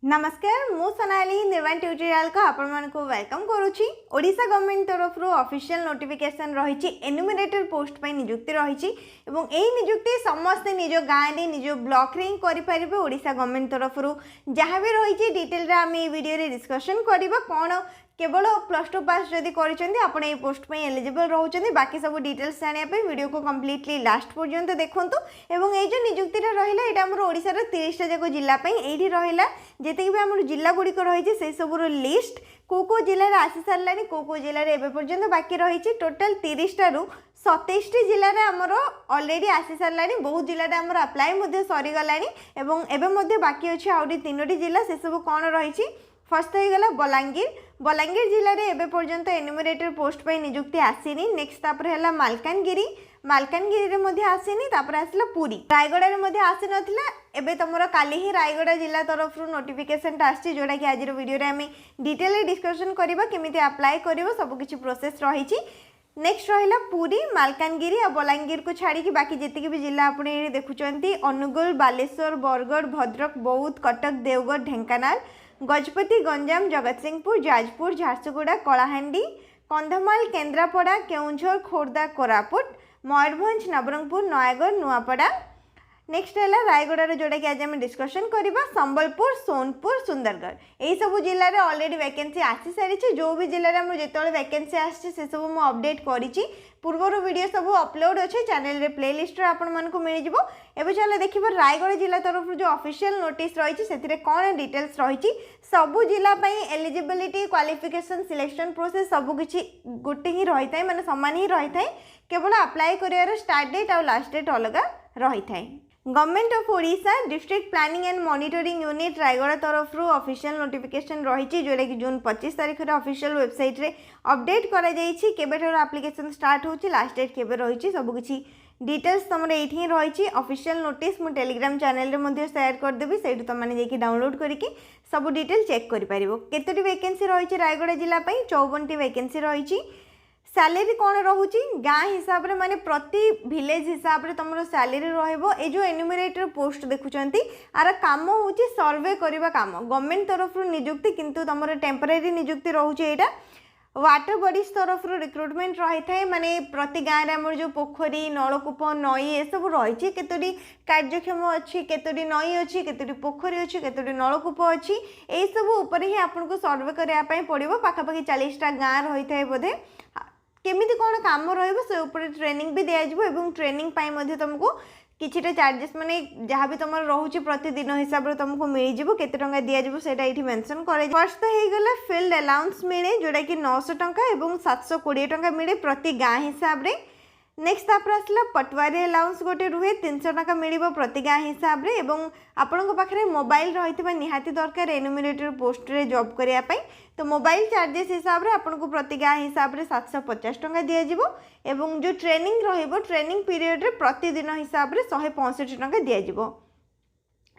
नमस्कार मु सोनाली निर्वाण ट्यूटोरियल को आपण मानक वेलकम करुच्ची। ओडिशा गवर्नमेंट तरफ ऑफिशियल नोटिफिकेशन रही एनुमिनेटर पोस्ट पे निजुक्ति रही एवं यही निजुक्ति समस्ते निज गाँव में निज ब्लॉक रे करेंगे। ओडिशा गवर्नमेंट तरफ जहाँ भी रही डिटेल आम ये वीडियो डिस्कशन करवा कौन केवल +2 पास जदि कर पोस्ट पे एलिजिबल रोचे बाकी सब डिटेल्स जानापी वीडियो को कम्प्लीटली लास्ट पर्यंत देखूँ। एवं ये जो निजुक्ति रहा यहाँ आम ओडिशार 30टा जाक जिलापी ये रहा जिते भी आम जिला गुड़िक रही से सब लिस्ट को जिले में आसी सारा को जिले में एवं पर्यंत बाकी रही टोटाल 30टारू 27टी जिले में आमर अलरेडी आसी सारा बहुत जिले में आमर अप्लाई सरीगला एवं बाकी अच्छे आहरी 3टी जिला से सब कौन रही। फर्स्ट हो गला बलांगीर जिले में एवं पर्यंत एनुमरेटर पोस्ट पे निजुक्ति आसीनी। नेक्स्ट तापर है मालकानगिरी में आसीनी। तापर आसला पुरी रायगड़ा में आसी नाला एबे तुमर काली ही रायगड़ा जिला तरफ नोटिफिकेशन आसी जोड़ा कि आज वीडियो रे आमे डिटेल डिस्कशन करबा केमिति अप्लाई करबो सब किछि प्रोसेस रही। नेक्स्ट रहा पुरी मालकानगिरी और बलांगीर को छाड़ी बाकी जितकी भी जिला आपने देखुंत अनुगुल बालेश्वर बरगढ़ भद्रक बौद्ध कटक देवगढ़ ढेंकानाल गजपति गंजाम जगतसिंहपुर जाजपुर झारसुगुड़ा कलाहांडी कंधमाल केन्द्रापड़ा केउंझर खोर्धा कोरापुट मयूरभंज नवरंगपुर नयागढ़ नुआपड़ा। नेक्स्ट है रायगड़ा जोड़ा कि आज आम डिस्कसन करवा संबलपुर सोनपुर सुंदरगढ़ यही सब जिले में ऑलरेडी वैकेंसी आसी सारी जो भी जिले में जो वैकेंसी आसी से सब मुझे अपडेट करी पूर्वर वीडियो सब अपलोड अच्छे चैनल रे प्लेलिस्ट आपण मानक मिल जाव। एवं चलो देखिए रायगढ़ जिला तरफ जो ऑफिशियल नोटिस रही से कौन डिटेल्स रही सबू जिलापी एलिजिबिलिटी क्वालिफिकेशन सिलेक्शन प्रोसेस सबकि गोटे ही रही था माने सामान ही रही था केवल अप्लाई कर स्टार्ट डेट और लास्ट डेट अलग रही था। Government of Odisha district planning and monitoring unit Rayagada तरफ ऑफिशियल नोटिफिकेशन रही जोटा कि जून 25 तारीख में ऑफिशियल वेबसाइट रे अपडेट करा जायछि केबेठार एप्लिकेशन स्टार्ट होछि लास्ट डेट केबे रही सबकि डिटेल्स तुम ये रही। ऑफिशियल नोटिस मु टेलीग्राम चैनल रे शेयर करदेवी से तुमने जाकि डाउनलोड करके सब डिटेल चेक कर पारिबो। केतोटी वैकेंसी रही रायगड़ा जिला 54टी वैकेंसी रही। सैलरी कौन रोचे गाँ हिसाब रे माने प्रति विलेज हिसाब रे तुम सैलरी रहिबो। ए जो एनुमरेटर पोस्ट देखुचंती आर काम होची सर्वे करबा काम गवर्नमेंट तरफ निजुक्ति किंतु तुम टेम्पररी निजुक्ति रोचे। एटा वाटर बॉडीज तरफ रिक्रुटमेंट रही था माने प्रति गाँव में आमर जो पोखरी नलकूप नई ए सब रही केतोटी कार्यक्षम अच्छी केतोटी नई अच्छी केतोटी पोखरी अच्छी केतोटी नलकूप अच्छी यही सब उपर ही आपको सर्वे करने पड़ो। पाखापाखि 40टा गाँव रही था बोधे केमिति कौन काम रही ट्रेनिंग भी दिज्व ट्रेनिंग तुमको किछिटा चार्जेस माने जहाँ भी तुम रोचे प्रतिदिन हिसाब से तुमको मिल जाव केते टंका दिज्व से मेंशन करे। फर्स्ट तो हो गला फील्ड अलाउंस मिले जोटा कि 900 टंका और 720 टंका मिले प्रति गाँ हिसाब से। नेक्स्ट तापर आसला पटवारी अलाउंस गोटे रुहे 300 टंका मिल प्रति गाँ हिसाब से और आपण पाखे मोबाइल रही निहाती दरकार एनुमरेटर पोस्ट रे जॉब करने तो मोबाइल चार्जेस हिसाब से आपको प्रति गाँ हिसाब से 750 टंका दिज्व एवं जो ट्रेनिंग रहिबो ट्रेनिंग पीरियड रे प्रतिदिन हिसाब से 165 टंका दिज्व।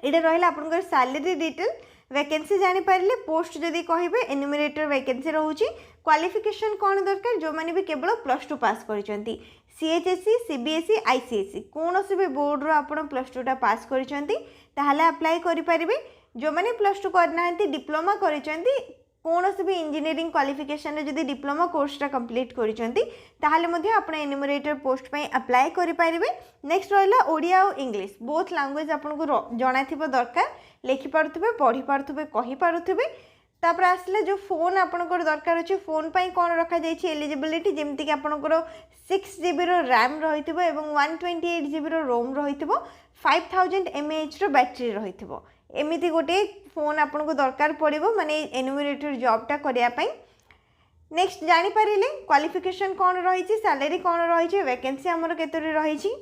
ये रहा आपंकर सैलरी डिटेल वैकेंसी जानीपारे पोस्ट जदि कहे एनुमरेटर वैकेंसी रोचे क्वालिफिकेशन कौन दरकार जो मैंने भी केवल +2 पास कर सीएचएससी सीबीएसई आईसीएसई कौन भी बोर्ड रो आप +2 पास कर अप्लाई करेंगे। जो मैंने +2 करना डिप्लोमा कर कौन भी इंजीनियरिंग क्वालिफिकेशन जदि डिप्लोमा कोर्सटा कंप्लीट कर एनुमरेटर पोस्ट पे अप्लाई करेंगे। नेक्स्ट रहा ओडिया और इंग्लिश बोथ लैंग्वेज आपको जना दरकार लिखिपे पढ़ी पारे कही पारे। तापर आसले जो फोन आपंकर दरकार अच्छे फोन पर कौन रखा जाइए एलिजिबिलिटी जमीक आपंकर 6 GB रैम रही 128 GB रोम रही 5000 mAh बैटेरी रही एमती गोटे फोन आपको दरकार पड़ो माने एनुमरेटर जॉबटा करने। नेक्स्ट जानीपारे क्वालिफिकेशन कौन रही सैलरी कौन रही वैकेंसी आमर केतोटी रही।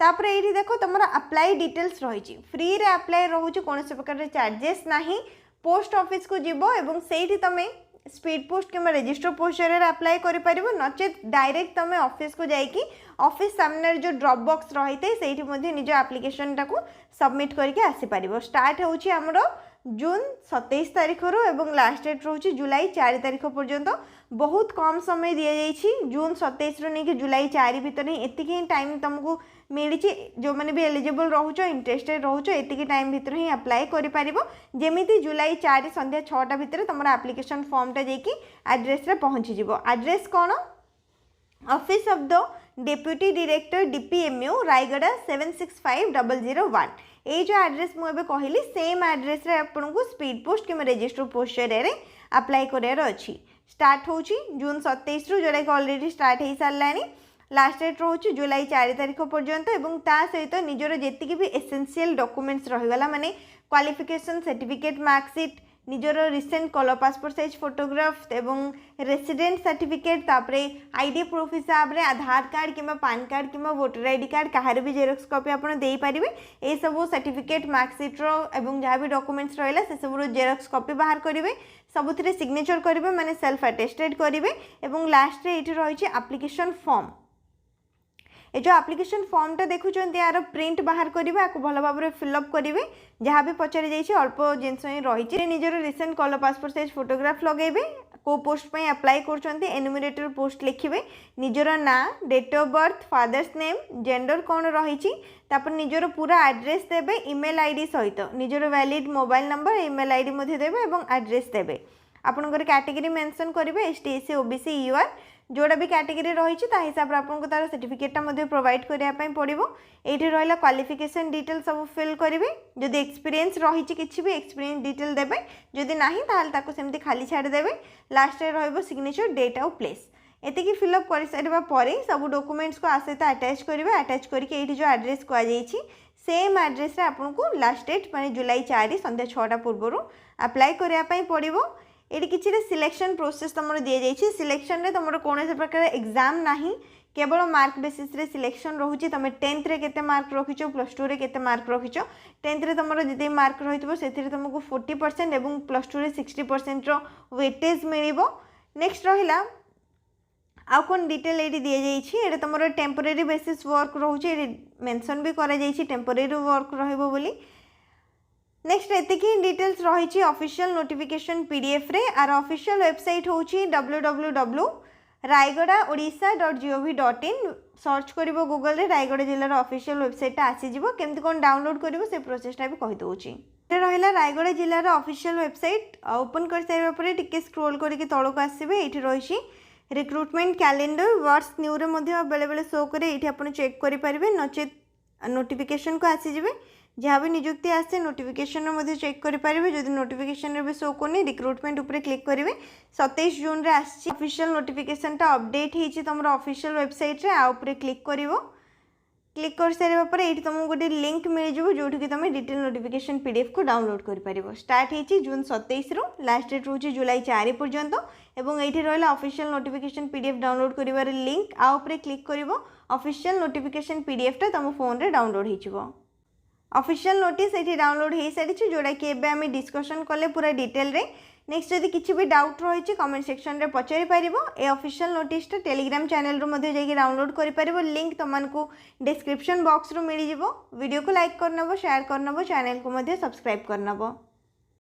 तापर ये देख तुम अप्लाई डिटेल्स रही फ्री रे अप्लाई रोचे कौन प्रकार चार्जेस ना पोस्ट ऑफिस को जीव एवं से तुम स्पीड पोस्ट कि रजिस्टर पोस्ट जरिए अप्लाई कर नचेत डायरेक्ट तुम ऑफिस को जाकि ऑफिस सामने जो ड्रॉप बॉक्स रही है से निज एप्लिकेशन टाक सबमिट करके आसीपर। स्टार्ट होमर जून 27 तारिख रो एवं लास्ट डेट रोचे जुलाई 4 तारिख पर्यंत। बहुत कम समय दि जाइए जून 27 नहीं कि जुलाई 4 भितर ही एतिक टाइम तुमको मिली। जो मैंने भी एलिजिबल रोच इंटरेस्टेड रोच एतिक टाइम भितर ही अप्लाई कर जमी जुलाई 4 संध्या 6टा भितर तुम एप्लिकेशन फॉर्मटा जाकि एड्रेस रे पहुँची जीवो। एड्रेस कौन? Office of the deputy director DPMU Rayagada 765001। ये जो एड्रेस मुझे कहली सेम एड्रेस रे आपको स्पीड पोस्ट कि रजिस्टर पोस्ट जरिए अप्लाई करार अच्छी। स्टार्ट हो जून 27 रू जोटा कि ऑलरेडी स्टार्ट हो सारा। लास्ट डेट रोचे जुलाई 4 तारिख पर्यंत एवं ता सहित निजर जी भी एसेंशियल डॉक्यूमेंट्स रहीगला माने क्वालिफिकेशन सर्टिफिकेट मार्कशीट निजर recent colour passport size photograph एवं रेसिडेंट सर्टिफिकेट तापरे आईडी प्रूफ हिसाब रे आधार कार्ड किंबा पान कार्ड किंबा वोटर आईडी कार्ड कहार भी जेरोक्स कॉपी आपन देई परिबे। ए सब सर्टिफिकेट मार्कशीट रो एवं जहाँ भी डॉक्यूमेंट्स रहिला से सब जेरोक्स कॉपी बाहर करिवे। सबुथिरे सिग्नेचर करिवे माने सेल्फ अटेस्टेड करिवे एवं लास्ट रे एठी रहिछि एप्लिकेशन फॉर्म। ये जो एप्लिकेशन फॉर्मटा देखुं यार प्रिंट बाहर करेंगे आपको भल भाव में फिलअप करेंगे। जहाँ भी पचारि जाइए अल्प जिनस ही रही निजर recent colour passport size photograph लगेबे। को पोस्ट पे अप्लाई कर एनुमरेटर पोस्ट लिखिबे निजर ना date of birth father's name gender कौन रही निजर पूरा एड्रेस देबे ईमेल आईडी सहित निजर valid mobile number email ID मध्य देबे एवं एड्रेस देबे। आपनकर कैटेगरी मेंशन करेंगे एसटी एससी ओबीसी यूआर जोड़ा भी कैटेगरी रही हिसाब से आपको तार सर्टिफिकेटा प्रोवाइड करने पड़ो। ये रहा क्वालिफिकेशन डिटेल सब फिल करेंगे। जदि एक्सपीरियंस रही किसी भी एक्सपीरियंस डिटेल देवे जदि नहीं ताल सेमती खाली छाड़देवे। लास्ट रो सिग्नेचर डेट आउ प्लेस एतिकी फिलअप कर सारा पर सब डॉक्यूमेंट्स को सहित अटैच करेंगे। अटैच करके जो एड्रेस कहुई सेम एड्रेस आपको लास्ट डेट माने जुलाई 4 संध्या 6टा पूर्व अप्लाई करने पड़ो। ये किसी सिलेक्शन प्रोसेस तुम दि जाइए। सिलेक्शन रे तुम कौन से प्रकार एग्जाम नहीं केवल मार्क बेसिस रे सिलेक्शन रोचे। तुम 10th रे केते मार्क रखिच प्लस 2 रे केते मार्क रखिच। 10th रे तुम जिते मार्क रही से तुमको 40% एवं प्लस 2 रे 60% रो वेटेज मिलिबो। नेक्स्ट रहिला आउ कौन डिटेल ये दि जाइए तुम टेम्पोरेरी बेसिस वर्क रोचे मेंशन भी करा जाइए टेम्पोरेरी वर्क रहिबो बोली। नेक्स्ट एतिक डिटेल्स रही ऑफिशियल नोटिफिकेशन पीडीएफ रे। आर ऑफिशियल वेबसाइट होची www.raigoda-odisha.gov.in। सर्च करिवो गूगल रे रायगड़ा जिल्लार ऑफिशियल वेबसाइट आसीजिवो। केमती कौन डाउनलोड करिवो से प्रोसेसटा भी कहि दउची। रहिला रायगड़ा जिल्लार ऑफिशियल वेबसाइट ओपन कर साइबा परे टिके स्क्रॉल करके तळक आसीबे। एठी रहिछि रिक्रूटमेंट कैलेंडर व्हाट्स न्यू रे मध्ये बेले बेले शो करे। एठी आपण चेक करि परिबे नचेत नोटिफिकेशन को आसीजिबे। जहाँ भी निजुक्ति आसे नोटिफिकेशन मध्य चेक करेंगे। जदि नोटिफिकेशन भी शो करनी रिक्रूटमेंट उपरे क्लिक करेंगे। 27 जून रे आसी ऑफिशियल नोटिफिकेशनटा अपडेट होती तुम ऑफिशियल वेबसाइट रे आउपरे क्लिक करिवो। क्लिक कर सारा पर ये तुमको गोटे लिंक मिल जाव जो कि तुम डिटेल नोटिफिकेशन पीडीएफ को डाउनलोड कर। स्टार्ट होती जून 27 रू लास्ट डेट रोचे जुलाई 4 पर्यंत एवं ये रहा ऑफिशियल नोटिफिकेशन पीडीएफ डाउनलोड कर लिंक आउपरे क्लिक कर ऑफिशियल नोटिफिकेशन पीडीएफटा तुम फोन रे डाउनलोड हो। ऑफिशियल नोटिस ये डाउनलोड हो सारी जोटा कि आम डिस्कसन कले पूरा डिटेल रे। नेक्स्ट जदि किसी भी डाउट रही कमेंट सेक्शन रे पचारि पारिबो। ए ऑफिशियल नोटिसटा टेलीग्राम चैनल रो मध्ये जाके डाउनलोड करि पारिबो। लिंक तुमको डिस्क्रिप्शन बॉक्स रो मिल जिवो। वीडियो को लाइक करनबो शेयर करनबो चैनल को मध्ये सब्सक्राइब करनबो।